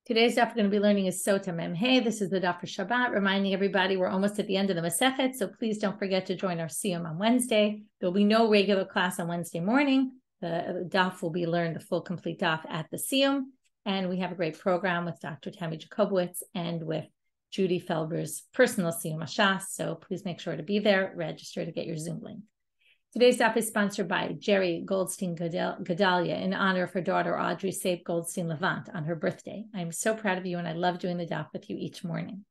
Today's daf we're going to be learning is Sotah Mem Hey. This is the daf for Shabbat, reminding everybody we're almost at the end of the Masechet, so please don't forget to join our siyum on Wednesday. There'll be no regular class on Wednesday morning. The daf will be learned, the full complete daf at the siyum, and we have a great program with Dr. Tammy Jacobowitz and with Judy Felber's personal siyum Ashas, so please make sure to be there, register to get your Zoom link. Today's daf is sponsored by Jerry Goldstein Gedalia in honor of her daughter Audrey Sabe Goldstein Levant on her birthday. I'm so proud of you and I love doing the daf with you each morning.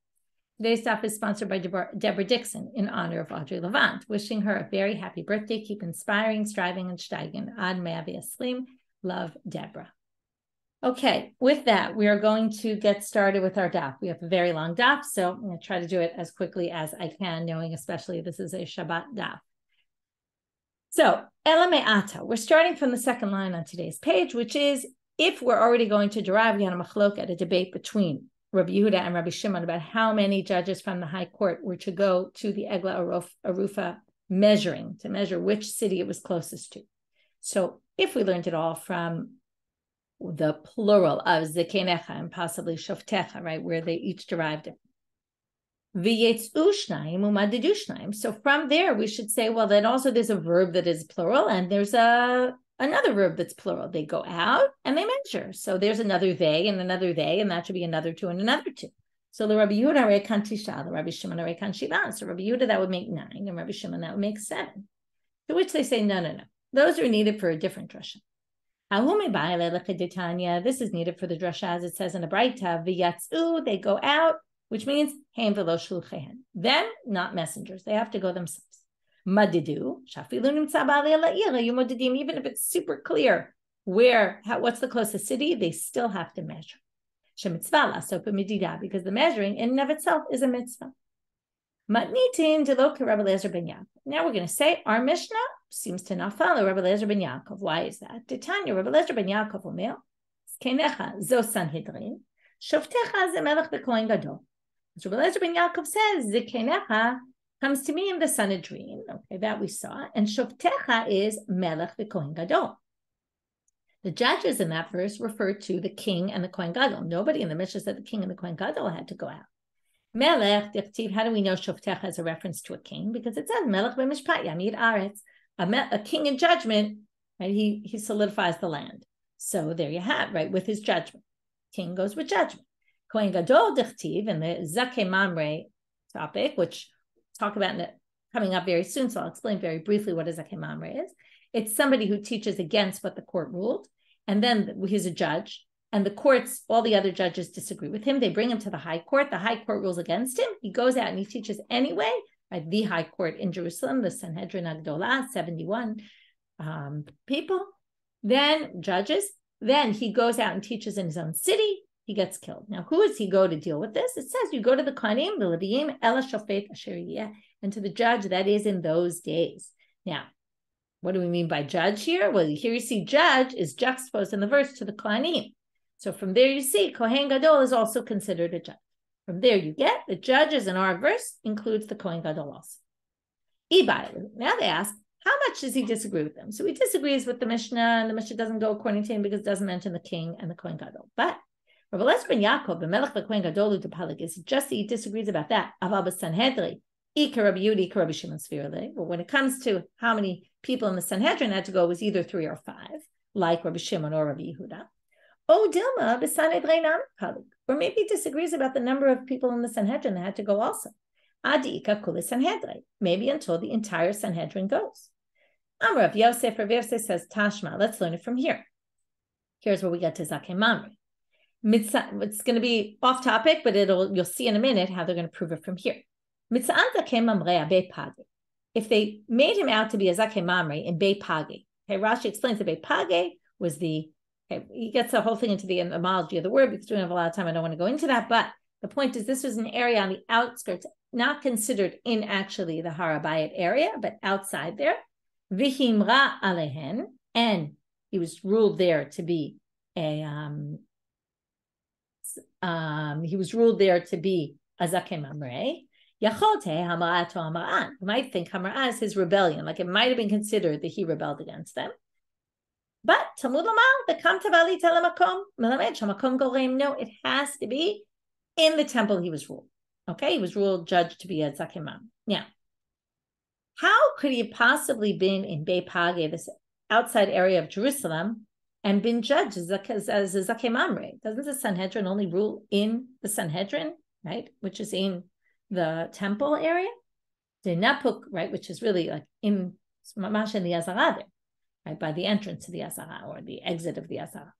Today's daf is sponsored by Deborah Dixon in honor of Audrey Levant, wishing her a very happy birthday. Keep inspiring, striving, and steigen. Ad Me'avi Aslim. Love, Deborah. Okay, with that, we are going to get started with our daf. We have a very long daf, so I'm going to try to do it as quickly as I can, knowing especially this is a Shabbat daf. So, Ela Me'ata, we're starting from the second line on today's page, which is, if we're already going to derive, we had a machlok at a debate between Rabbi Yehuda and Rabbi Shimon about how many judges from the high court were to go to the egla arufa measuring, to measure which city it was closest to. So, if we learned it all from the plural of zekenecha and possibly shoftecha, right, where they each derived it. So from there, we should say, well, then also there's a verb that is plural, and there's another verb that's plural. They go out and they measure. So there's another they, and that should be another two and another two. So the Rabbi Yehuda rekan tisha, the Rabbi Shimon rekan shiva. So Rabbi Yehuda, that would make 9, and Rabbi Shimon, that would make 7. To which they say, no. Those are needed for a different drasha. This is needed for the drasha, as it says in the braita, v'yatzu, they go out, which means hein v'lo shulchehen. Then, not messengers. They have to go themselves. Madidu, even if it's super clear what's the closest city, they still have to measure. Because the measuring in and of itself is a mitzvah. Now we're going to say our Mishnah seems to not follow Rabbi Eliezer ben Yaakov. Why is that? Titania, Rabbi Eliezer ben Yaakov omer, Kenecha zo Sanhedrin, shoftecha ze melech v'kohen gadol. So Rabbi Eliezer ben Yaakov says, Zekenecha comes to me in the Sanhedrin. Okay, that we saw. And shoftecha is melech v'kohen gadol. The judges in that verse refer to the king and the kohen gadol. Nobody in the Mishnah said the king and the kohen gadol had to go out. Melech, how do we know shoftecha is a reference to a king? Because it says melech b'mishpat yamid aretz. A king in judgment, right? He solidifies the land. So there you have, right, with his judgment. King goes with judgment. Kohen gadol dichtiv, in the zakeh mamre topic, which we'll talk about coming up very soon, so I'll explain very briefly what a zakeh mamre is. It's somebody who teaches against what the court ruled, and then he's a judge, and the courts, all the other judges disagree with him. They bring him to the high court. The high court rules against him. He goes out and he teaches anyway, right? The high court in Jerusalem, the Sanhedrin Agdolah, 71 people, then judges. Then he goes out and teaches in his own city. He gets killed. Now, who does he go to deal with this? It says you go to the kohanim, the leviim, ela shofet asher yeh, and to the judge that is in those days. Now, what do we mean by judge here? Well, here you see judge is juxtaposed in the verse to the kohanim. So from there you see kohen gadol is also considered a judge. From there you get the judges in our verse includes the kohen gadol also. Now they ask, how much does he disagree with them? So he disagrees with the Mishnah, and the Mishnah doesn't go according to him because it doesn't mention the king and the kohen gadol. But Rabbi Eliezer ben Yaakov, the melech v'kohen gadol u'tapalik, is just that he disagrees about that. Aval b'Sanhedrin, ika Rabbi Yehuda, ika Rabbi Shimon svirle. But when it comes to how many people in the Sanhedrin had to go, it was either 3 or 5, like Rabbi Shimon or Rabbi Yehuda. Oh, Dilma b'Sanhedrin palik, or maybe he disagrees about the number of people in the Sanhedrin that had to go also. Adi ika kula Sanhedrin, maybe until the entire Sanhedrin goes. Rav Yosef, Rav Yosef says, Tashma, let's learn it from here. Here's where we get to zakeh mamre. It's going to be off topic, but you'll see in a minute how they're going to prove it from here. If they made him out to be a zakeh mamre in Beit Page, okay, Rashi explains that Beit Page was he gets the whole thing into the etymology of the word because we don't have a lot of time. I don't want to go into that, but the point is this was an area on the outskirts, not considered in actually the Abaye area, but outside there. Vihimra alehen, and he was ruled there to be a zakeh mamre. Yachote hamarato hamara'an. You might think hamara is his rebellion, like it might have been considered that he rebelled against them. But Talmud Lamal, the Kam Tavali Telemakom, Melamed Shamakom Golem. No, it has to be in the temple he was ruled. Okay, he was ruled judged to be a zakimam. Now, how could he have possibly been in Beit Page, this outside area of Jerusalem, and been judged as a zakimamre? Doesn't the Sanhedrin only rule in the Sanhedrin, right, which is in the temple area? The Napuk, right, which is really like in Mamash in the Azara there, right, by the entrance to the Azara or the exit of the Azara.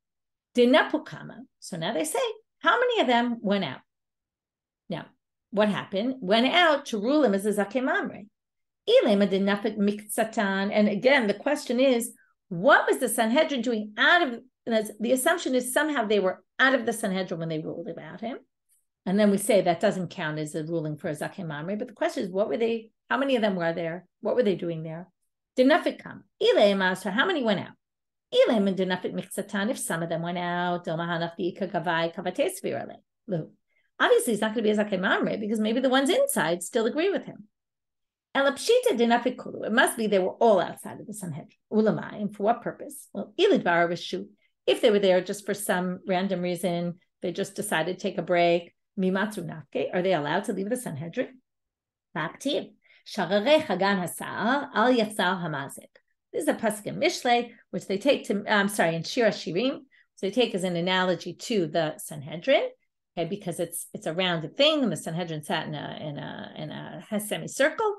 The Napukama. So now they say, how many of them went out? Now, what happened? Went out to rule him as a zakimamre. And again, the question is, what was the Sanhedrin doing out of, the assumption is somehow they were out of the Sanhedrin when they ruled about him. And then we say that doesn't count as a ruling for a zakimamre. But the question is, what were they, how many of them were there? What were they doing there? So how many went out? If some of them went out, obviously it's not going to be a zakimamre because maybe the ones inside still agree with him. It must be they were all outside of the Sanhedrin. Ulamai, and for what purpose? Well, if they were there just for some random reason, they just decided to take a break. Are they allowed to leave the Sanhedrin? This is a pasuk in Mishlei, which they take to, in Shiur Shirim, so they take as an analogy to the Sanhedrin. Okay, because it's a rounded thing, and the Sanhedrin sat in a semicircle.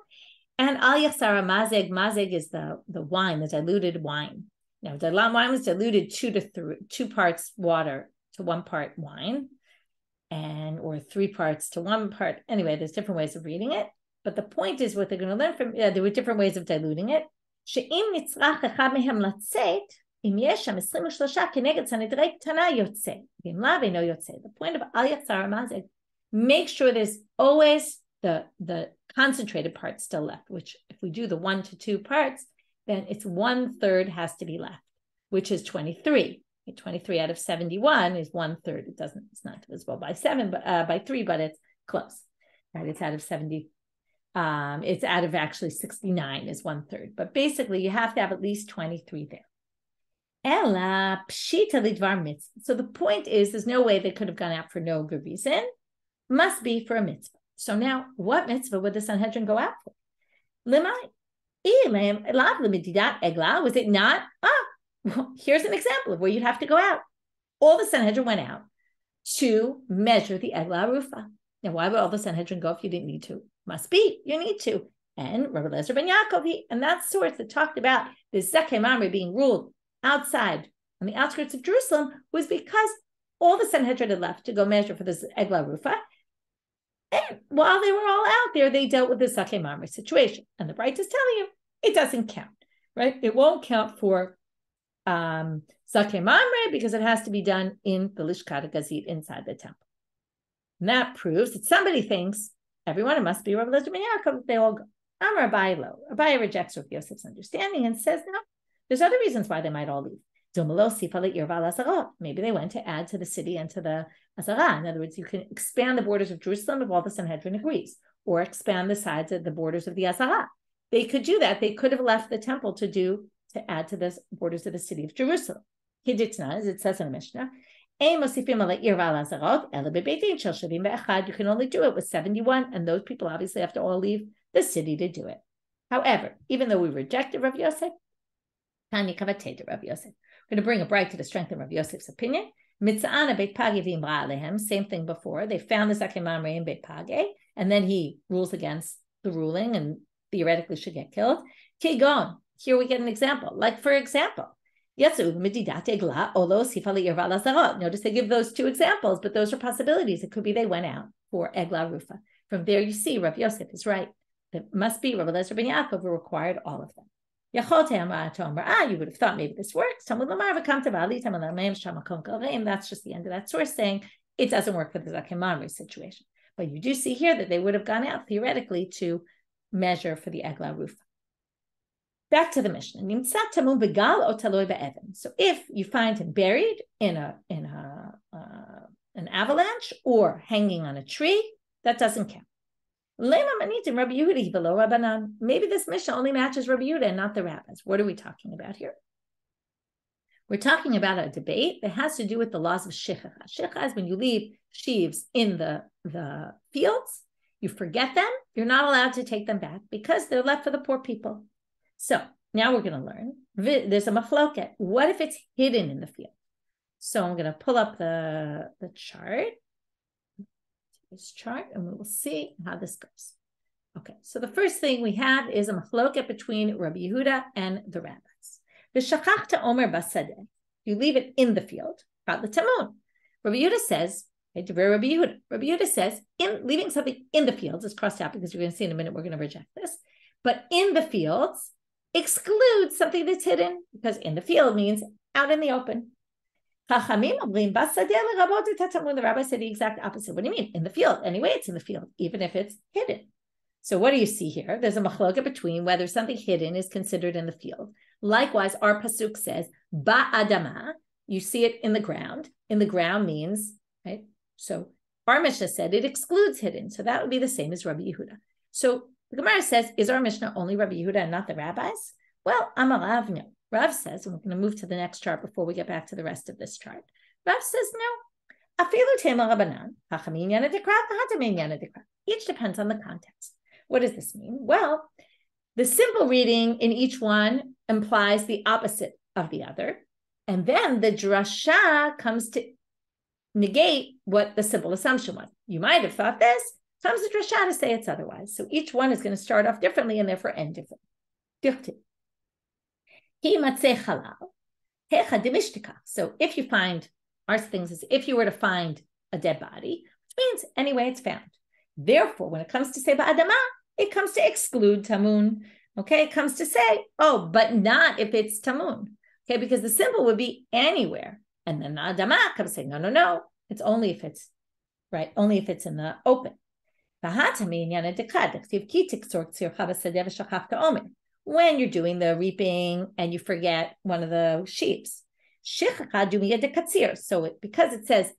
And al yachsara mazeg is the wine, the diluted wine. Now, the wine was diluted 2 parts water to 1 part wine, or 3 parts to 1 part. Anyway, there's different ways of reading it. But the point is, what they're going to learn from there were different ways of diluting it. She'im nitzrach echad mehem latzet. The point of al yachsara mazeg, make sure there's always the concentrated part still left, which if we do the 1 to 2 parts, then it's 1/3 has to be left, which is 23. 23 out of 71 is 1/3. It's not divisible by 7, but by 3, but it's close. Right? It's out of 70. It's out of actually 69 is 1/3. But basically, you have to have at least 23 there. Ella pshita lidvar mitzvah. So the point is, there's no way they could have gone out for no good reason. Must be for a mitzvah. So now, what mitzvah would the Sanhedrin go out for? Limai. Egla. Was it not? Well, here's an example of where you'd have to go out. All the Sanhedrin went out to measure the egla arufa. Now, why would all the Sanhedrin go if you didn't need to? Must be, you need to. And Rabbi Eliezer ben Yaakov, and that source that talked about the zakimamre being ruled outside on the outskirts of Jerusalem was because all the Sanhedrin had left to go measure for this egla arufa. And while they were all out there, they dealt with the zakimamre situation. And the braita is telling you it doesn't count, right? It won't count for zakimamre because it has to be done in the lishkat gazit inside the temple. And that proves that somebody thinks everyone, it must be Rabbi Eliezer ben Yaakov. They all go. Amar Abaye lo. Abaye rejects Rav Yosef's understanding and says, no, there's other reasons why they might all leave. Maybe they went to add to the city and to the Azara. In other words, you can expand the borders of Jerusalem if all the Sanhedrin agrees, or expand the sides of the borders of the Azara. They could do that. They could have left the temple to add to the borders of the city of Jerusalem. Hiditna, as it says in the Mishnah, you can only do it with 71, and those people obviously have to all leave the city to do it. However, even though we rejected Rav Yosef, Rav Yosef, we're going to bring a braita to strengthen Rav Yosef's opinion. Same thing before. They found the zakimamre in Beit Page, and then he rules against the ruling and theoretically should get killed. Kigon, here we get an example. Like, for example, notice they give those 2 examples, but those are possibilities. It could be they went out for egla arufa. From there, you see Rav Yosef is right. It must be Rabbi Eliezer ben Yaakov who required all of them. You would have thought maybe this works. That's just the end of that source saying it doesn't work for the zakimamre situation. But you do see here that they would have gone out theoretically to measure for the egla arufa. Back to the Mishnah. So if you find him buried in an avalanche or hanging on a tree, that doesn't count. Maybe this Mishnah only matches Rabbi Yehuda and not the rabbis. What are we talking about here? We're talking about a debate that has to do with the laws of shichikha. Shichikha is when you leave sheaves in the fields, you forget them, you're not allowed to take them back because they're left for the poor people. So now we're going to learn, there's a machloket. What if it's hidden in the field? So I'm going to pull up the chart, this chart, and we will see how this goes. Okay, so the first thing we have is a machloket between Rabbi Yehuda and the rabbis. V'shachachta omer basadeh. You leave it in the field. Rabbi Yehuda says, Rabbi Yehuda says, leaving something in the fields is crossed out because you're going to see in a minute we're going to reject this. But in the fields excludes something that's hidden because in the field means out in the open. The rabbi said the exact opposite. What do you mean? In the field. Anyway, it's in the field, even if it's hidden. So what do you see here? There's a machloka between whether something hidden is considered in the field. Likewise, our pasuk says, ba'adama, you see it in the ground. In the ground means, right? So our Mishnah said it excludes hidden. So that would be the same as Rabbi Yehuda. So the Gemara says, is our Mishnah only Rabbi Yehuda and not the rabbis? Well, Amarav, no. Rav says, and we're going to move to the next chart before we get back to the rest of this chart. Rav says, no. Each depends on the context. What does this mean? Well, the simple reading in each one implies the opposite of the other. And then the drasha comes to negate what the simple assumption was. You might have thought this, comes the drasha to say it's otherwise. So each one is going to start off differently and therefore end differently. So if you find, our things is if you were to find a dead body, which means anyway it's found. Therefore, when it comes to say ba'adama, it comes to exclude tamun. Okay, it comes to say, oh, but not if it's tamun. Okay, because the simple would be anywhere. And then the adama comes saying, no, it's only if it's, right, only if it's in the open. When you're doing the reaping and you forget one of the sheaves. Shichikha. So because it says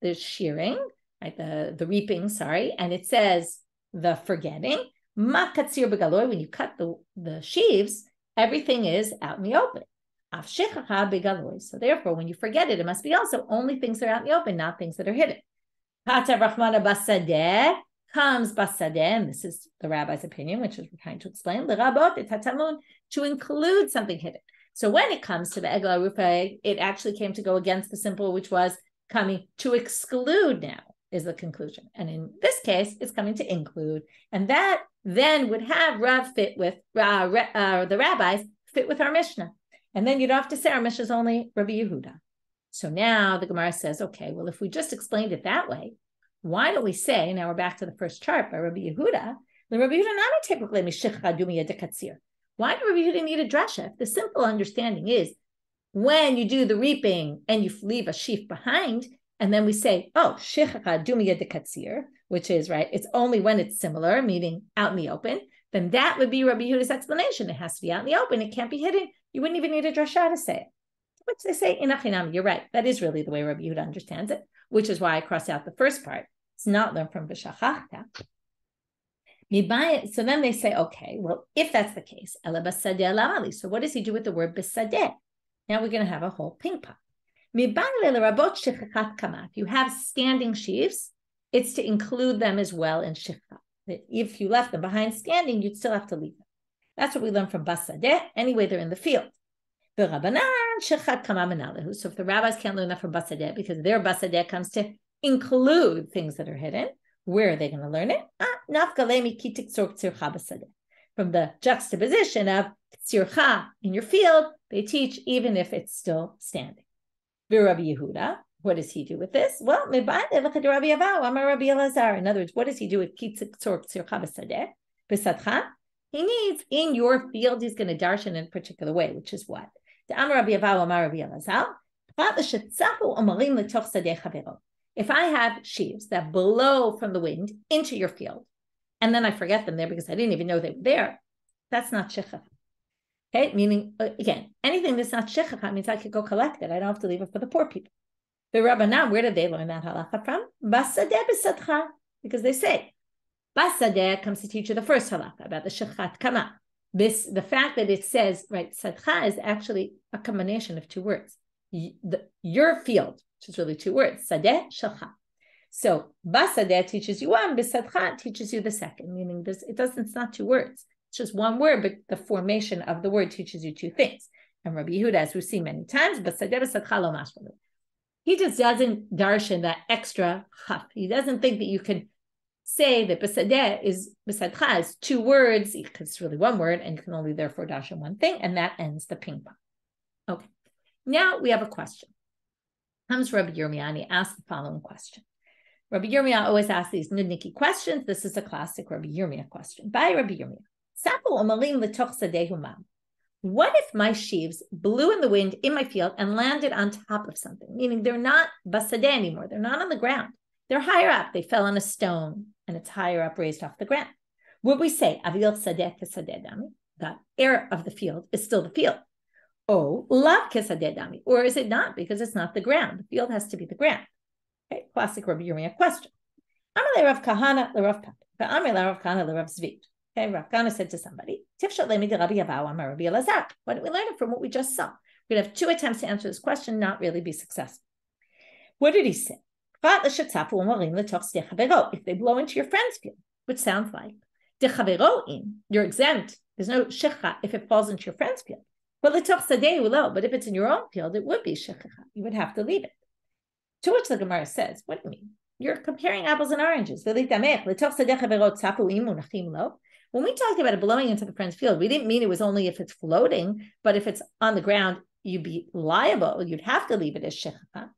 the shearing, right, the reaping, and it says the forgetting, when you cut the sheaves, everything is out in the open. So therefore, when you forget it, it must be also only things that are out in the open, not things that are hidden. Comes basadeh, and this is the rabbi's opinion, which is we're trying to explain, to include something hidden. So when it comes to the egla arufa, it actually came to go against the simple, which was coming to exclude now, is the conclusion. And in this case, it's coming to include. And that then would have Rav fit with, the rabbis fit with our Mishnah. And then you don't have to say our Mishnah is only Rabbi Yehuda. So now the Gemara says, okay, well, if we just explained it that way, why don't we say, now we're back to the first chart by Rabbi Yehuda, why do Rabbi Yehuda need a drasha? If the simple understanding is when you do the reaping and you leave a sheaf behind, and then we say, oh, shichikha dumiyah de katsir, which is, right, it's only when it's similar, meaning out in the open, then that would be Rabbi Yehuda's explanation. It has to be out in the open. It can't be hidden. You wouldn't even need a drasha to say it. Which they say, inachinam, you're right. That is really the way Rabbi Yehuda understands it, which is why I cross out the first part. It's not learned from v'shachachta. So then they say, okay, well, if that's the case, so what does he do with the word besadeh? Now we're going to have a whole ping pong. If you have standing sheaves, it's to include them as well in shichikha. If you left them behind standing, you'd still have to leave them. That's what we learn from basadeh. Anyway, they're in the field. So if the rabbis can't learn that from basadeh because their basadeh comes to include things that are hidden, where are they going to learn it? From the juxtaposition of tzircha in your field, they teach even if it's still standing. Rabbi Yehuda, what does he do with this? Well, in other words, what does he do with tzircha b'sadeh? He needs in your field, he's going to darshan in a particular way, which is what? If I have sheaves that blow from the wind into your field, and then I forget them there because I didn't even know they were there, that's not shichikha. Okay, meaning, again, anything that's not shichikha means I could go collect it. I don't have to leave it for the poor people. The Rabbanit, where did they learn that halacha from? Basadeh b'sadcha, because they say, basadeh comes to teach you the first halacha about the shechat kama. The fact that it says, right, sadcha is actually a combination of two words. your field, which is really two words, sadeh shelcha. So basadeh teaches you one, bisadcha teaches you the second, meaning it's not two words. It's just one word, but the formation of the word teaches you two things. And Rabbi Yehuda, as we've seen many times, basadeh bisadcha lo mashmalu. He just doesn't darshan that extra chaf. He doesn't think that you can say that basadeh is bisadcha is two words, because it's really one word, and you can only therefore darshan one thing, and that ends the ping pong. Okay. Now we have a question. Comes Rabbi Yirmiya and he asks the following question. Rabbi Yirmiya always asks these nudniki questions. This is a classic Rabbi Yirmiya question. By Rabbi Yirmiya. What if my sheaves blew in the wind in my field and landed on top of something? Meaning they're not basadeh anymore. They're not on the ground. They're higher up. They fell on a stone and it's higher up, raised off the ground. Would we say, avil sadeh kesadeh dami? The air of the field is still the field. Oh, lav kesadeh dami. Or is it not? Because it's not the ground. The field has to be the ground. Okay, classic Rabbi Yirmiya question. Amalei Rav Kahana le Rav Papa. Amalei Rav Kahana le Rav Zvi. Okay, Rav Kahana said to somebody, Tifshat lemi de Rabbi Yabau amar Rabbi Eliezer. Why don't we learn it from what we just saw? We're going to have two attempts to answer this question, not really be successful. What did he say? If they blow into your friend's field, which sounds like you're exempt. There's no shichikha if it falls into your friend's field. But if it's in your own field, it would be shichikha. You would have to leave it. To which the Gemara says, what do you mean? You're comparing apples and oranges. When we talked about it blowing into the friend's field, we didn't mean it was only if it's floating, but if it's on the ground, you'd be liable. You'd have to leave it as shichikha.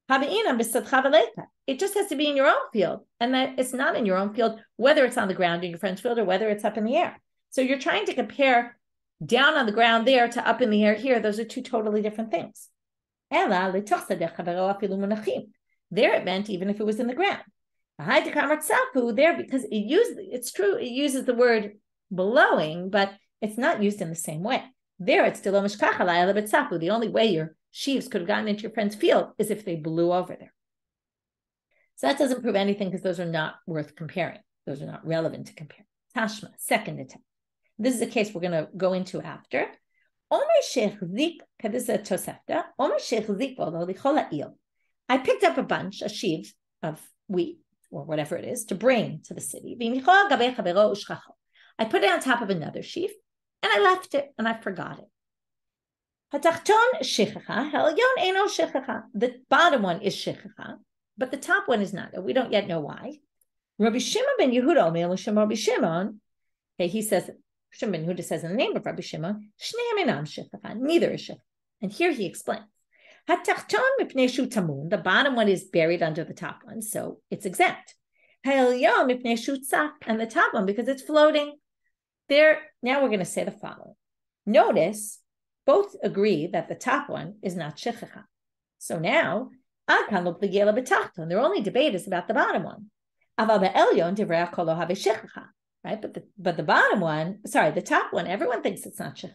It just has to be in your own field, and that it's not in your own field, whether it's on the ground in your friend's field or whether it's up in the air. So you're trying to compare down on the ground there to up in the air here. Those are two totally different things. There it meant even if it was in the ground. There, because it's true, it uses the word blowing, but it's not used in the same way. There it's still the only way your sheaves could have gotten into your friend's field is if they blew over there. So that doesn't prove anything because those are not worth comparing. Those are not relevant to compare. Tashma, second attempt. This is a case we're going to go into after. This is a tosefta. I picked up a sheaf of wheat or whatever it is to bring to the city. I put it on top of another sheaf and I left it and I forgot it. The bottom one is shichikha, but the top one is not. We don't yet know why. Rabbi Shimon ben Yehuda, Rabbi Shimon, okay, he says, Shimon ben Yehuda says in the name of Rabbi Shimon, neither is shichikha. And here he explains. The bottom one is buried under the top one, so it's exempt. And the top one, because it's floating. There. Now we're going to say the following. Notice, both agree that the top one is not shichikha. So now, their only debate is about the bottom one. Right? But the bottom one, the top one, everyone thinks it's not shichikha.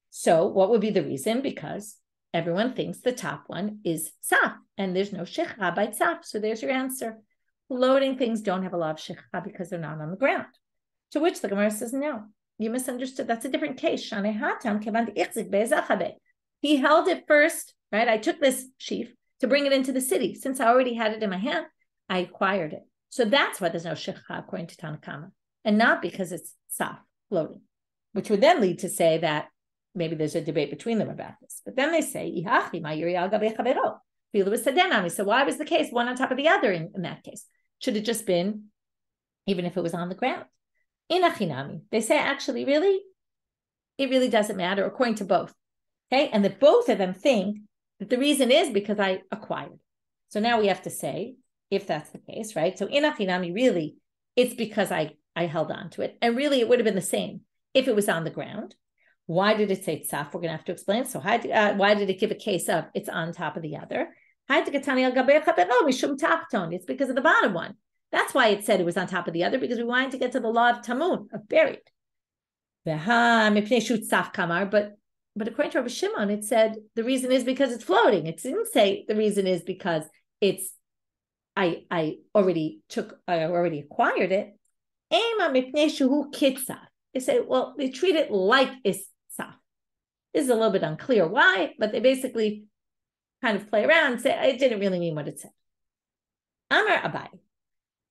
So what would be the reason? Because everyone thinks the top one is tzaf, and there's no shichikha by tzaf. So there's your answer. Floating things don't have a lot of shichikha because they're not on the ground. To which the Gemara says, no, you misunderstood. That's a different case. He held it first, right? I took this sheaf to bring it into the city. Since I already had it in my hand, I acquired it. So that's why there's no shichikha according to Tanakama, and not because it's tzaf, floating, which would then lead to say that maybe there's a debate between them about this. But then they say, so why was the case one on top of the other in that case? Should it just been, even if it was on the ground? Inachinami. They say, actually, really, it really doesn't matter, according to both. Okay, and that both of them think that the reason is because I acquired. So now we have to say, if that's the case, right? So inachinami, really, it's because I held on to it. And really, it would have been the same if it was on the ground. Why did it say tzaf? We're going to have to explain. So why did it give a case of it's on top of the other? It's because of the bottom one. That's why it said it was on top of the other, because we wanted to get to the law of tamun, of buried. But according to Rabbi Shimon, it said the reason is because it's floating. It didn't say the reason is because it's I already acquired it. They say, well, they treat it like it's tzaf. This is a little bit unclear why, but they basically kind of play around and say, it didn't really mean what it said. Amar Abaye.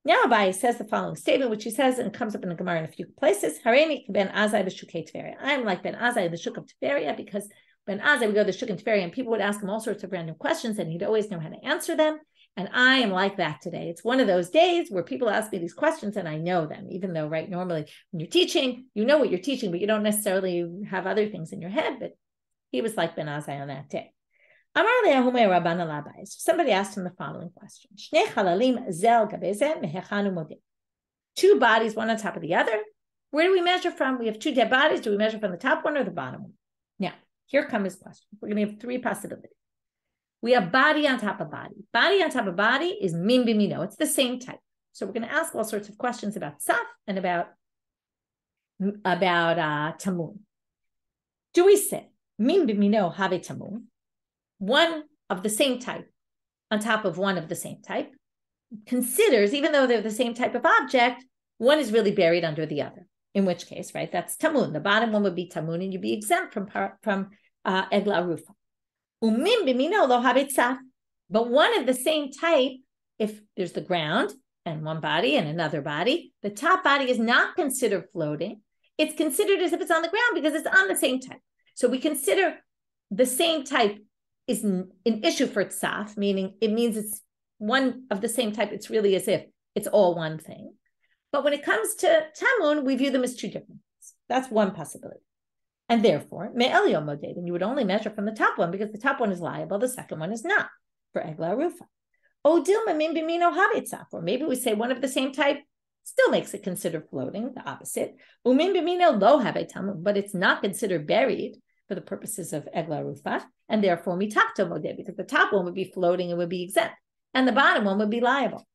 Now Abaye says the following statement, which he says, and it comes up in the Gemara in a few places. Hareini ben Azai b'shukei Tveria. I'm like Ben Azai in the shuk of Tveria, because Ben Azai would go to the shuk in Tveria and people would ask him all sorts of random questions and he'd always know how to answer them. And I am like that today. It's one of those days where people ask me these questions and I know them, even though, right, normally when you're teaching, you know what you're teaching, but you don't necessarily have other things in your head. But he was like Ben Azai on that day. Somebody asked him the following question. Two bodies, one on top of the other. Where do we measure from? We have two dead bodies. Do we measure from the top one or the bottom one? Now, here comes his question. We're going to have three possibilities. We have body on top of body. Body on top of body is min b'mino. It's the same type. So we're going to ask all sorts of questions about saf and about tamun. Do we say min b'mino have tamun? One of the same type on top of one of the same type considers, even though they're the same type of object, one is really buried under the other. In which case, right, that's tamun. The bottom one would be tamun, and you'd be exempt from egla arufa. Umim b'mino lo habit saf. But one of the same type, if there's the ground and one body and another body, the top body is not considered floating. It's considered as if it's on the ground because it's on the same type. So we consider the same type is an issue for tzaf, meaning it means it's one of the same type. It's really as if it's all one thing. But when it comes to tamun, we view them as two different things. That's one possibility. And therefore, me'el moded, and you would only measure from the top one because the top one is liable, the second one is not, for egla arufa. O dilma min b'mino habit tzaf, or maybe we say one of the same type still makes it considered floating, the opposite. Umin b'mino lo habit tamun, but it's not considered buried for the purposes of egla arufa, and therefore mitachto moded, because the top one would be floating and would be exempt, and the bottom one would be liable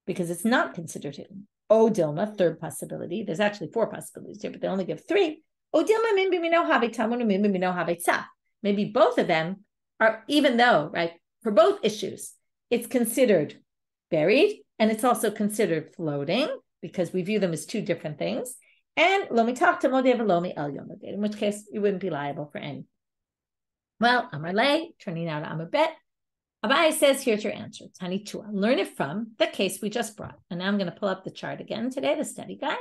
because it's not considered hidden. O dilma, third possibility. There's actually four possibilities here, but they only give three. O dilma min b'mino habit tamun, min b'mino habit tzaf. Maybe both of them are, even though, right, for both issues, it's considered buried and it's also considered floating because we view them as two different things. And lo mitachto moded v'lo me'el moded, in which case you wouldn't be liable for any. Well, Amar Le, turning now to Amar Bet. Abaye says, here's your answer. Tani Tua. Learn it from the case we just brought. And now I'm going to pull up the chart again today, the study guide,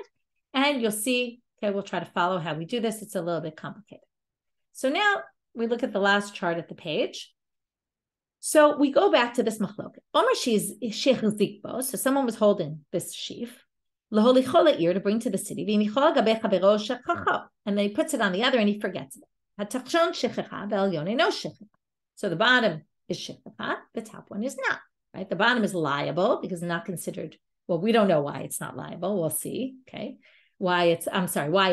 and you'll see, okay, we'll try to follow how we do this. It's a little bit complicated. So now we look at the last chart at the page. So we go back to this machloket. Omer she's sheikh zikbo. So someone was holding this sheaf. Laholichola ear to bring to the city. And then he puts it on the other and he forgets it. So the bottom is shichikha, the top one is not, right? The bottom is liable because it's not considered, well, we don't know why it's not liable. We'll see, okay? Why it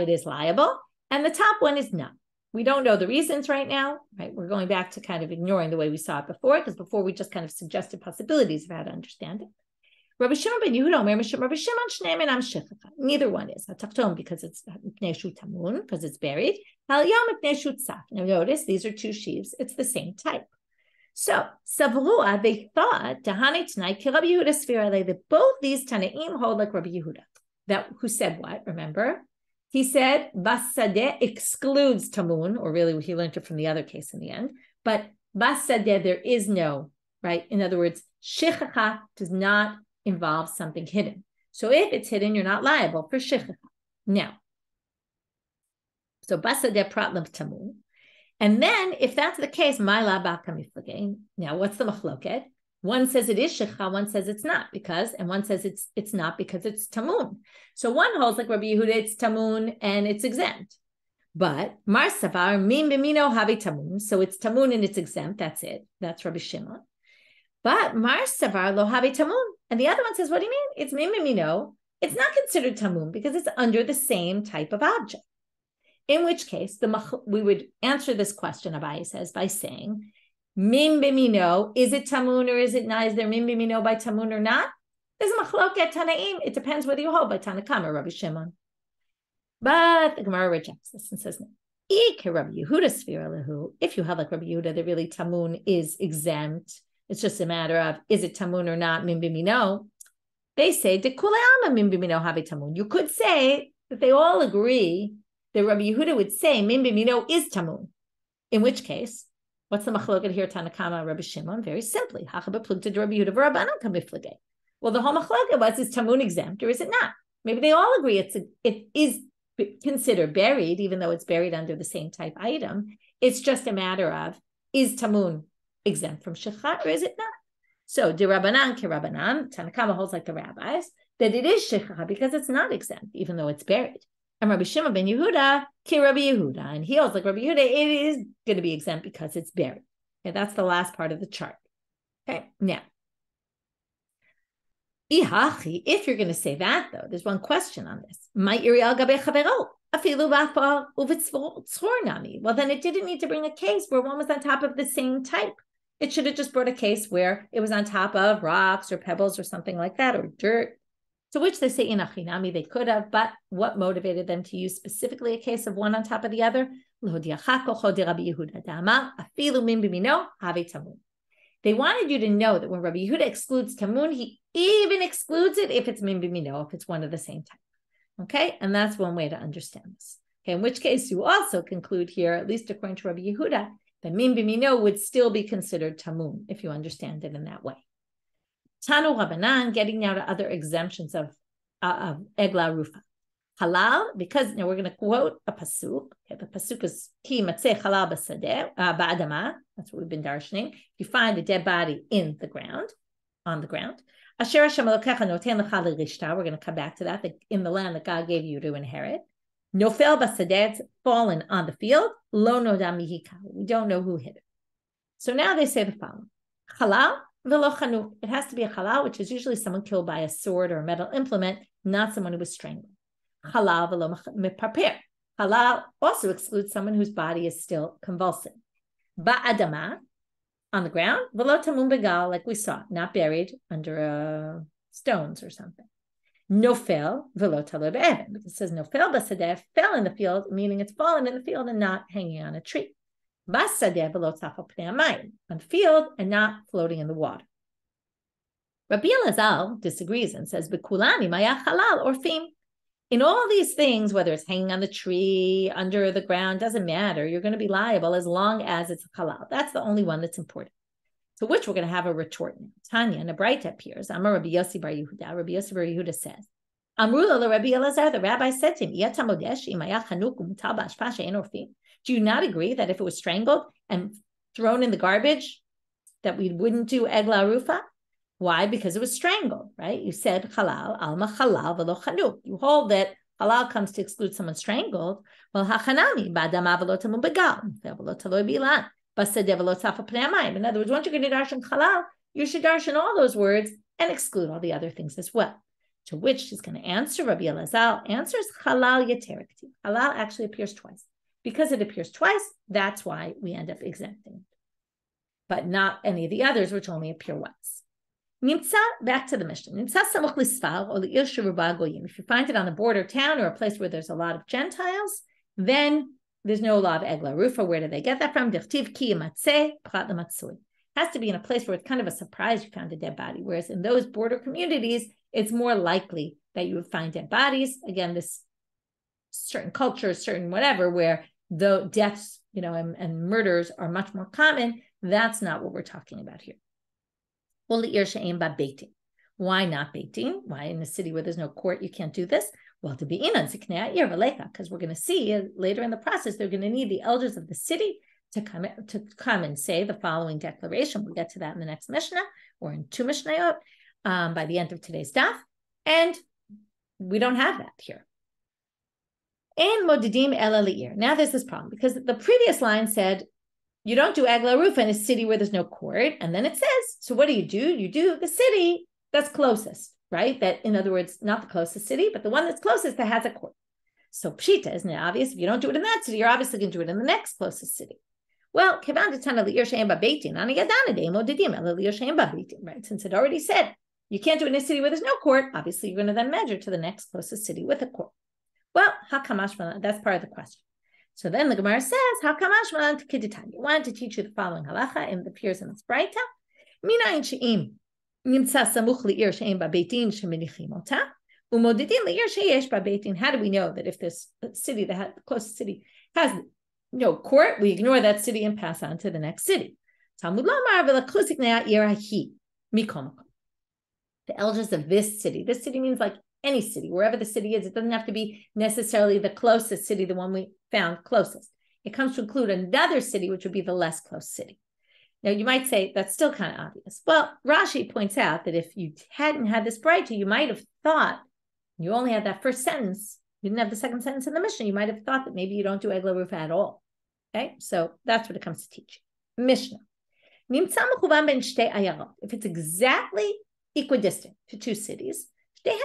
is liable. And the top one is not. We don't know the reasons right now, right? We're going back to kind of ignoring the way we saw it before, because before we just kind of suggested possibilities of how to understand it. Rabbi Shimon ben Yehuda, Rabbi Shimon shneim enam shichikha. Neither one is. Hatachton because it's pnei tamun, because it's buried. Halyom pnei tzaf. Now notice these are two sheaves. It's the same type. So Savrua, they thought Tahani tonight ki Rabbi Yehuda sfirale, that both these Tanaim hold like Rabbi Yehuda. That who said what? Remember, he said Basadeh excludes tamun, or really he learned it from the other case in the end. But Basadeh, there is no, right. In other words, shichikha does not involve something hidden. So if it's hidden, you're not liable for shichikha. Now, so Basadeh pratlam tamun. And then, if that's the case, now what's the machloket? One says it is shichikha, one says it's not and one says it's not because it's tamun. So one holds like Rabbi Yehuda, it's tamun and it's exempt. But Mar Savar min b'mino havi tamun, so it's tamun and it's exempt. That's it. That's Rabbi Shimon. But Mar Savar lo havi tamun, and the other one says, what do you mean? It's min b'mino. It's not considered tamun because it's under the same type of object. In which case, we would answer this question, Abaye says, by saying, min b'mino, is it tamun or is it not? Is there min b'mino by tamun or not? There's a machloket tanaim. It depends whether you hold by Tanakam or Rabbi Shimon. But the Gemara rejects this and says, no. If you have like Rabbi Yehuda, that really tamun is exempt. It's just a matter of, is it tamun or not, min b'mino? They say, de kule alma min b'mino have tamun. You could say that they all agree that Rabbi Yehuda would say min b'mino is tamun. In which case, What's the machloket here? Tanakama, Rabbi Shimon. Very simply, Hachaba plugta Rabbi Yehuda v'Rabbanan kamiflage. Well, the whole machloket was, is tamun exempt or is it not? Maybe they all agree it is considered buried, even though it's buried under the same type item. It's just a matter of, is tamun exempt from shichikha or is it not? So, de Rabbanan ke Rabbanan, Tanakama holds like the rabbis, that it is shichikha because it's not exempt, even though it's buried. And Rabbi Shimon ben Yehuda ke Rabbi Yehuda, and he holds like Rabbi Yehuda, it is going to be exempt because it's buried. Okay, that's the last part of the chart. Okay, now, if you're going to say that, though, there's one question on this. Well, then it didn't need to bring a case where one was on top of the same type. It should have just brought a case where it was on top of rocks or pebbles or something like that, or dirt. To which they say in achinami they could have, but what motivated them to use specifically a case of one on top of the other? They wanted you to know that when Rabbi Yehuda excludes tamun, he even excludes it if it's min b'mino, if it's one of the same type. Okay, and that's one way to understand this. Okay, in which case you also conclude here, at least according to Rabbi Yehuda, that min b'mino would still be considered tamun if you understand it in that way. Tanu Rabbanan, getting now to other exemptions of egla arufa. Halal, because now we're going to quote a pasuk. Okay, the pasuk is ki matzeh halal ba'adama. That's what we've been darshaning. You find a dead body in the ground, on the ground. Asher Hashem Elokecha noten lecha l'rishta. We're going to come back to that. In the land that God gave you to inherit. Nofel b'sadeh, fallen on the field. Lo noda mihika. We don't know who hit it. So now they say the following: halal v'lo chanuk. It has to be a halal, which is usually someone killed by a sword or a metal implement, not someone who was strangled. Halal v'lo meparper. Halal also excludes someone whose body is still convulsing. Ba'adama, on the ground, v'lo tamun begal, like we saw, not buried under stones or something. Nofel v'lo talo be'evan, because it says nofel b'sadeh, fell in the field, meaning it's fallen in the field and not hanging on a tree. B'sadeh v'lo tzafal pnei hamayim, on the field and not floating in the water. Rabbi Eliezer disagrees and says, b'kulani maya halal orfim. In all these things, whether it's hanging on the tree, under the ground, doesn't matter. You're going to be liable as long as it's halal. That's the only one that's important. To which we're going to have a retort now. Tanya, and a braita appears. Amar Rabbi Yosef bar Yehuda. Rabbi Yosef bar Yehuda says, Amrula Rabbi Eliezer, the rabbi said to him, do you not agree that if it was strangled and thrown in the garbage, that we wouldn't do egla arufa? Why? Because it was strangled, right? You said halal, alma halal v'lo chanuk. You hold that halal comes to exclude someone strangled. Well, hachanami ba'adama v'lo tamun begal v'lo taloi bilan b'sadeh v'lo tzafal pnei hamayim. In other words, once you're going to darshan halal, you should darshan all those words and exclude all the other things as well. To which she's going to answer. Rabbi Eliezer answers halal yeterekti. Halal actually appears twice. Because it appears twice, that's why we end up exempting it, but not any of the others, which only appear once. Nimtza, back to the Mishnah. Nimtza samuch lisfar or li'ir sheruba goyim. If you find it on the border town or a place where there's a lot of Gentiles, then there's no law of egla arufa. Where do they get that from? Dichtiv ki matzeh prat lematzui. Has to be in a place where it's kind of a surprise you found a dead body. Whereas in those border communities, it's more likely that you would find dead bodies. Again, this certain culture, certain whatever, where the deaths, and murders are much more common. That's not what we're talking about here. Why not beitin? Why in a city where there's no court you can't do this? Well, to be because we're going to see later in the process they're going to need the elders of the city to come and say the following declaration. We'll get to that in the next Mishnah or in 2 Mishnayot by the end of today's daf, and we don't have that here. And modidim ela li'ir. Now there's this problem because the previous line said you don't do egla arufa in a city where there's no court, and then it says, so what do? You do the city that's closest, right? That, in other words, not the closest city, but the one that's closest that has a court. So pshita, isn't it obvious? If you don't do it in that city, you're obviously going to do it in the next closest city. Well, right? Since it already said you can't do it in a city where there's no court, obviously you're going to then measure to the next closest city with a court. Well, that's part of the question. So then the Gemara says, I wanted to teach you the following halacha, and it appears in this braita. How do we know that if this city, the closest city, has court, we ignore that city and pass on to the next city. Talmud Lomar the elders of this city means like any city, wherever the city is. It doesn't have to be necessarily the closest city, the one we found closest. It comes to include another city, which would be the less close city. Now, you might say that's still kind of obvious. Well, Rashi points out that if you hadn't had this braita, you might have thought, you only had that first sentence, you didn't have the second sentence in the Mishnah, you might have thought that maybe you don't do egla arufa at all. Okay, so that's what it comes to teach. Mishnah. If it's exactly equidistant to two cities, they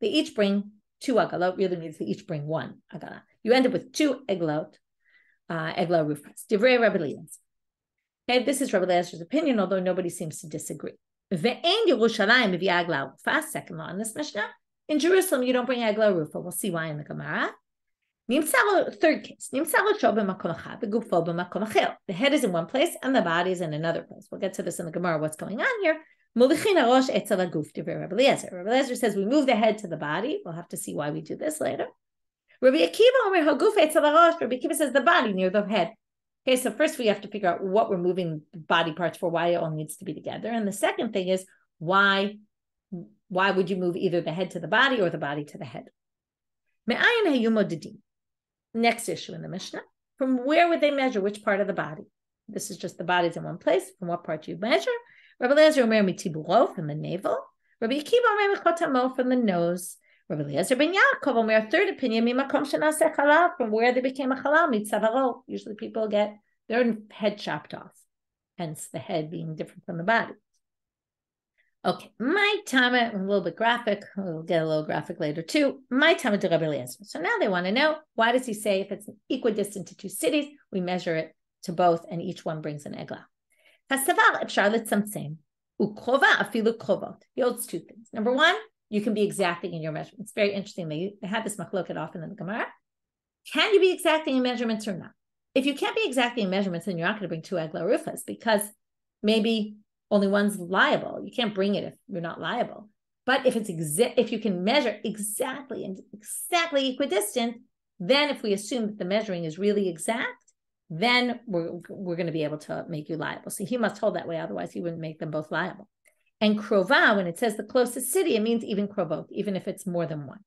each bring two agalot. Really means they each bring one agala. You end up with two eglot, egla arufas. Derive Rabbi Eliezer. Okay, this is Rabbi Eliezer's opinion, although nobody seems to disagree. Second law in this Mishnah. In Jerusalem, you don't bring egla arufa. We'll see why in the Gemara. Third case. The head is in one place and the body is in another place. We'll get to this in the Gemara, what's going on here. Rabbi Eliezer says we move the head to the body. We'll have to see why we do this later. Rabbi Akiva says the body near the head. Okay, so first we have to figure out what we're moving body parts for, why it all needs to be together. And the second thing is why would you move either the head to the body or the body to the head? Next issue in the Mishnah. From where would they measure which part of the body? This is just the body's in one place. From what part do you measure? Rabbi Eliezer omer mitiburo, from the navel. Rabbi Akiva omer michotamo, from the nose. Rabbi Eliezer ben Yaakov omer, third opinion, mimakom shenaseh halal, from where they became a halal, mitzavaro. Usually people get their head chopped off, hence the head being different from the body. Okay, my tama, a little bit graphic. We'll get a little graphic later too. My tama to Rabbi Eliezer. So now they want to know, why does he say if it's equidistant to two cities, we measure it to both and each one brings an egla? He holds two things. Number one, you can be exacting in your measurements. It's very interesting. They had this machloket often in the Gemara. Can you be exacting in measurements or not? If you can't be exacting in measurements, then you're not going to bring two egla arufas because maybe only one's liable. You can't bring it if you're not liable. But if it's if you can measure exactly and exactly equidistant, then if we assume that the measuring is really exact, then we're going to be able to make you liable. So he must hold that way, otherwise he wouldn't make them both liable. And krova, when it says the closest city, it means even krovot, even if it's more than one.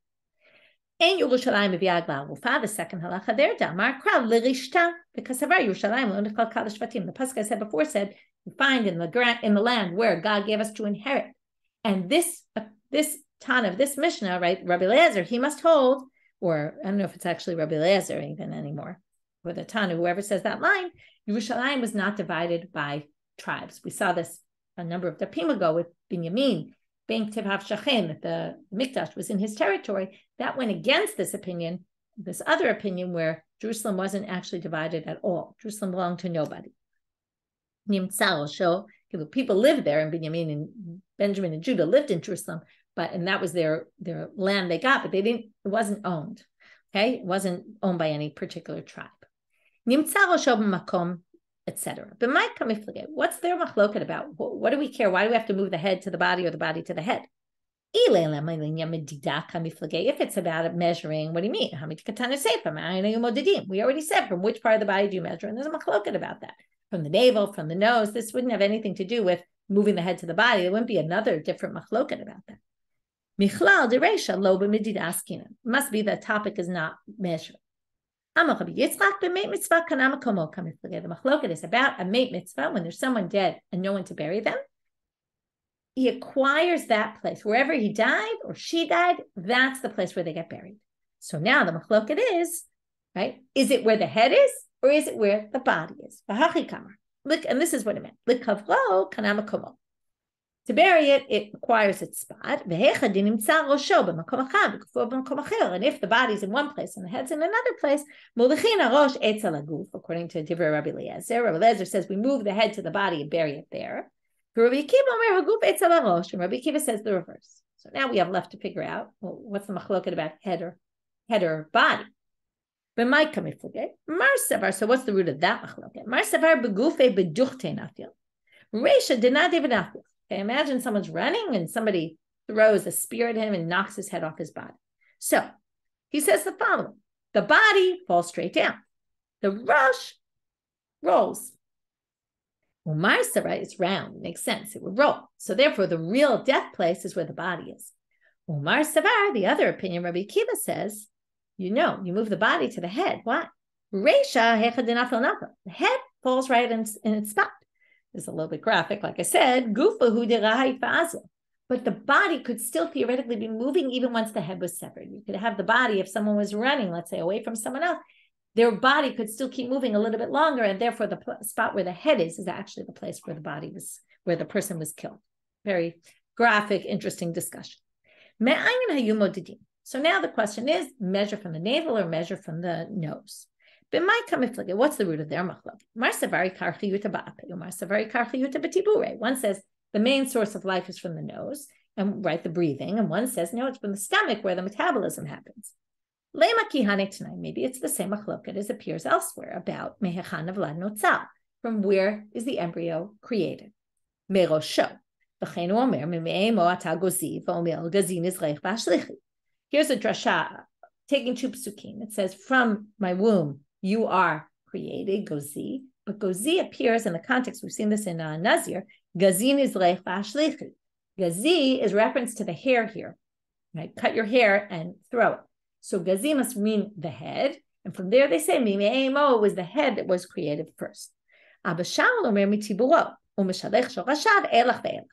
And Yerushalayim v'yagla arufa, the second halacha there, damar kral l'rishta, because Farber Yerushalayim lo nechal kal shvatim. The pasuk I said before said, you find in the land where God gave us to inherit. And this Tana of this Mishnah, right, Rabbi Eliezer, he must hold, or I don't know if it's actually Rabbi Eliezer even anymore, or the Tana, whoever says that line, Yerushalayim was not divided by tribes. We saw this a number of dapim ago with Binyamin, Ben Tivhav Shachem, that the Mikdash was in his territory. That went against this opinion, this other opinion where Jerusalem wasn't actually divided at all. Jerusalem belonged to nobody. People lived there, and Binyamin and Benjamin and Judah lived in Jerusalem, and that was their land they got, but it wasn't owned. Okay, it wasn't owned by any particular tribe. Etc. But what's their machloket about? What do we care? Why do we have to move the head to the body or the body to the head? If it's about measuring, what do you mean? We already said from which part of the body do you measure, and there's a machloket about that. From the navel, from the nose. This wouldn't have anything to do with moving the head to the body. There wouldn't be another different machloket about that. Must be the topic is not measured. The machloket is about a mate mitzvah, when there's someone dead and no one to bury them. He acquires that place. Wherever he died or she died, that's the place where they get buried. So now the machloket is, right? Is it where the head is or is it where the body is? Look, and this is what it meant. To bury it, it requires its spot. And if the body's in one place and the head's in another place, according to derive Rabbi Eliezer, Rabbi Eliezer says we move the head to the body and bury it there. Rabbi Akiva says the reverse. So now we have left to figure out, well, what's the machloket about head or body? So what's the root of that machloket? Okay, imagine someone's running and somebody throws a spear at him and knocks his head off his body. So he says the following: the body falls straight down. The Rosh rolls. Umar Sarai is round. It makes sense. It would roll. So therefore, the real death place is where the body is. Umar Savar, the other opinion, Rabbi Akiva says, you move the body to the head. Why? The head falls right in its spot. It's a little bit graphic, like I said. But the body could still theoretically be moving even once the head was severed. You could have the body, if someone was running, let's say, away from someone else, their body could still keep moving a little bit longer, and therefore the spot where the head is actually the place where the body was, where the person was killed. Very graphic, interesting discussion. So now the question is, measure from the navel or measure from the nose? What's the root of their machlok? One says the main source of life is from the nose, and the breathing, and one says no, it's from the stomach where the metabolism happens. Maybe it's the same machloket as appears elsewhere about from where is the embryo created. Here's a drasha taking two psukim. It says, from my womb you are created, gozi. But gozi appears in the context, we've seen this in Nazir, gazin is reich v'ashlichi. Gazi is reference to the hair here, right? Cut your hair and throw it. So gazi must mean the head. And from there they say, mime'emo was the head that was created first. Rabbi Shaul omer mitiburo, u'mishalech shorashav elach ve'elach.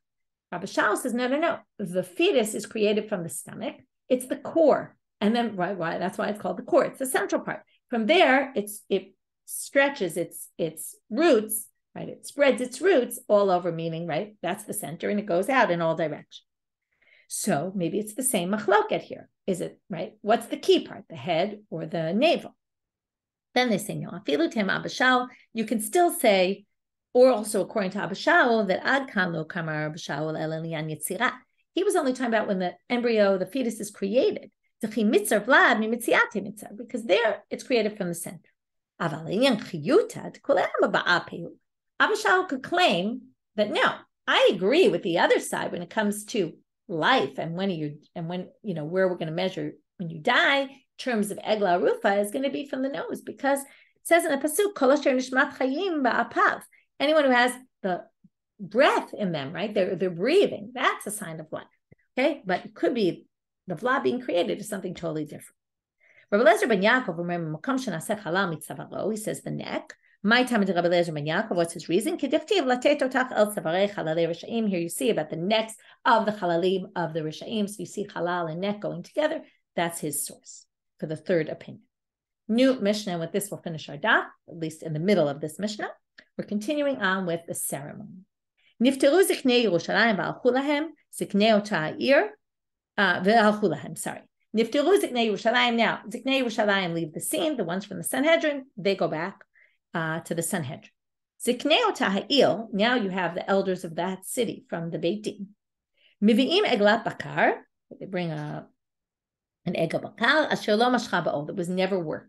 Rabbi Shaul says, no. The fetus is created from the stomach. It's the core. And then, right, that's why it's called the core. It's the central part. From there, it stretches its roots, right? It spreads its roots all over, meaning, right? That's the center, and it goes out in all directions. So maybe it's the same machloket here. Is it, right? What's the key part, the head or the navel? Then they say, no, afilutem abashal. You can still say, or also according to Abashal, that ad kan lo kamar Abashal el elian yitzira. He was only talking about when the embryo, the fetus is created. Because there it's created from the center. Abashal could claim that no, I agree with the other side when it comes to life and when where we're going to measure when you die. In terms of egla arufa is going to be from the nose, because it says in the pasuk, kol asher nishmat chayim ba'apav. Anyone who has the breath in them, right? They're breathing. That's a sign of life. Okay, but it could be the vla being created is something totally different. Rabbi Eliezer ben Yaakov, remember, he says the neck. My time to Rabbi Eliezer ben Yaakov, what's his reason? Here you see about the necks of the chalalim of the rishaim. So you see halal and neck going together. That's his source for the third opinion. New Mishnah, and with this we'll finish our daf, at least in the middle of this Mishnah. We're continuing on with the ceremony. Nifteru ziknei Yerushalayim v'alchu lahem, ziknei ota'ir, v'alchu lahem, sorry. Nifteru ziknei Yerushalayim. Now, ziknei Yerushalayim leave the scene, the ones from the Sanhedrin, they go back to the Sanhedrin. Ziknei ota'il, now you have the elders of that city from the Beit Din. Mivi'im eglat bakar, they bring an egla bakar, asher lo mashcha ba'ol, that was never worked.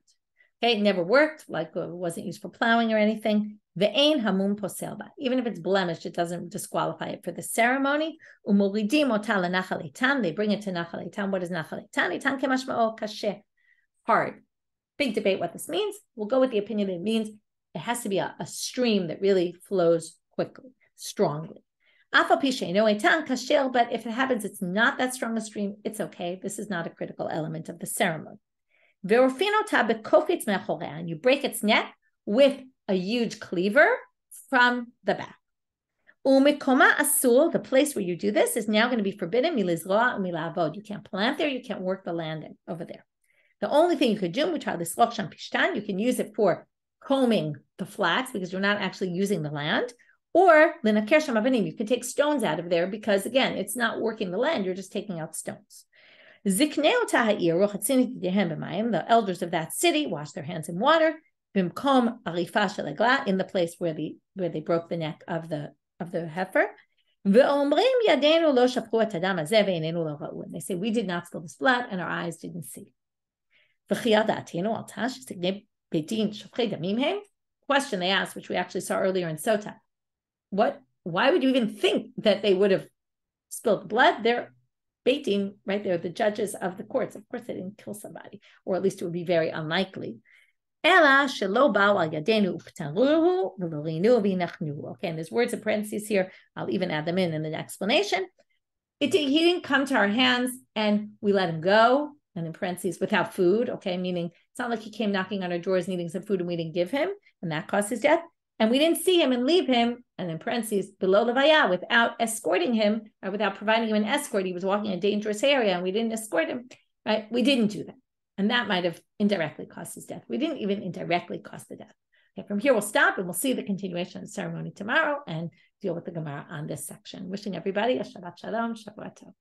Okay, it never worked, like it wasn't used for plowing or anything. Ve'ein hamum posel ba. Even if it's blemished, it doesn't disqualify it for the ceremony. Umoridim ota lenachal eitan. They bring it to nachal eitan. What is nachal eitan? Eitan kemashma'o kasheh. Hard. Big debate what this means. We'll go with the opinion that it means it has to be a stream that really flows quickly, strongly. Afal pishe no eitan kashel. But if it happens, it's not that strong a stream. It's okay. This is not a critical element of the ceremony. Ve'orfino ta bekofitz me'achoreh. And you break its neck with a huge cleaver from the back. Umikoma asul, the place where you do this, is now going to be forbidden. Milizroa umilavod. You can't plant there. You can't work the land over there. The only thing you could do, mutar lisroch sham pishtan, you can use it for combing the flax because you're not actually using the land. Or linaker sham avanim, you can take stones out of there because again, it's not working the land. You're just taking out stones. Ziknei otaha'ir rochatzini tidehem b'mayim. The elders of that city wash their hands in water. Bimkom arifa shel egla, in the place where they broke the neck of the heifer. Ve'omrim yadenu lo shapru et hadam hazeh ve'einenu lo ra'u. They say we did not spill this blood and our eyes didn't see. V'chiyat da'atenu al tash signei beitin shofchei damim hem. Question they asked, which we actually saw earlier in Sotah. Why would you even think that they would have spilled blood? They're beitin, right? They're the judges of the courts. Of course, they didn't kill somebody, or at least it would be very unlikely. Okay, and there's words in parentheses here. I'll even add them in the explanation. He didn't come to our hands and we let him go, and in parentheses, without food, okay, meaning it's not like he came knocking on our doors needing some food and we didn't give him, and that caused his death. And we didn't see him and leave him, and in parentheses, below levaya, without escorting him, or without providing him an escort. He was walking in a dangerous area and we didn't escort him, right? We didn't do that. And that might have indirectly caused his death. We didn't even indirectly cause the death. Okay, from here, we'll stop and we'll see the continuation of the ceremony tomorrow and deal with the Gemara on this section. Wishing everybody a Shabbat Shalom, Shabbat Tov.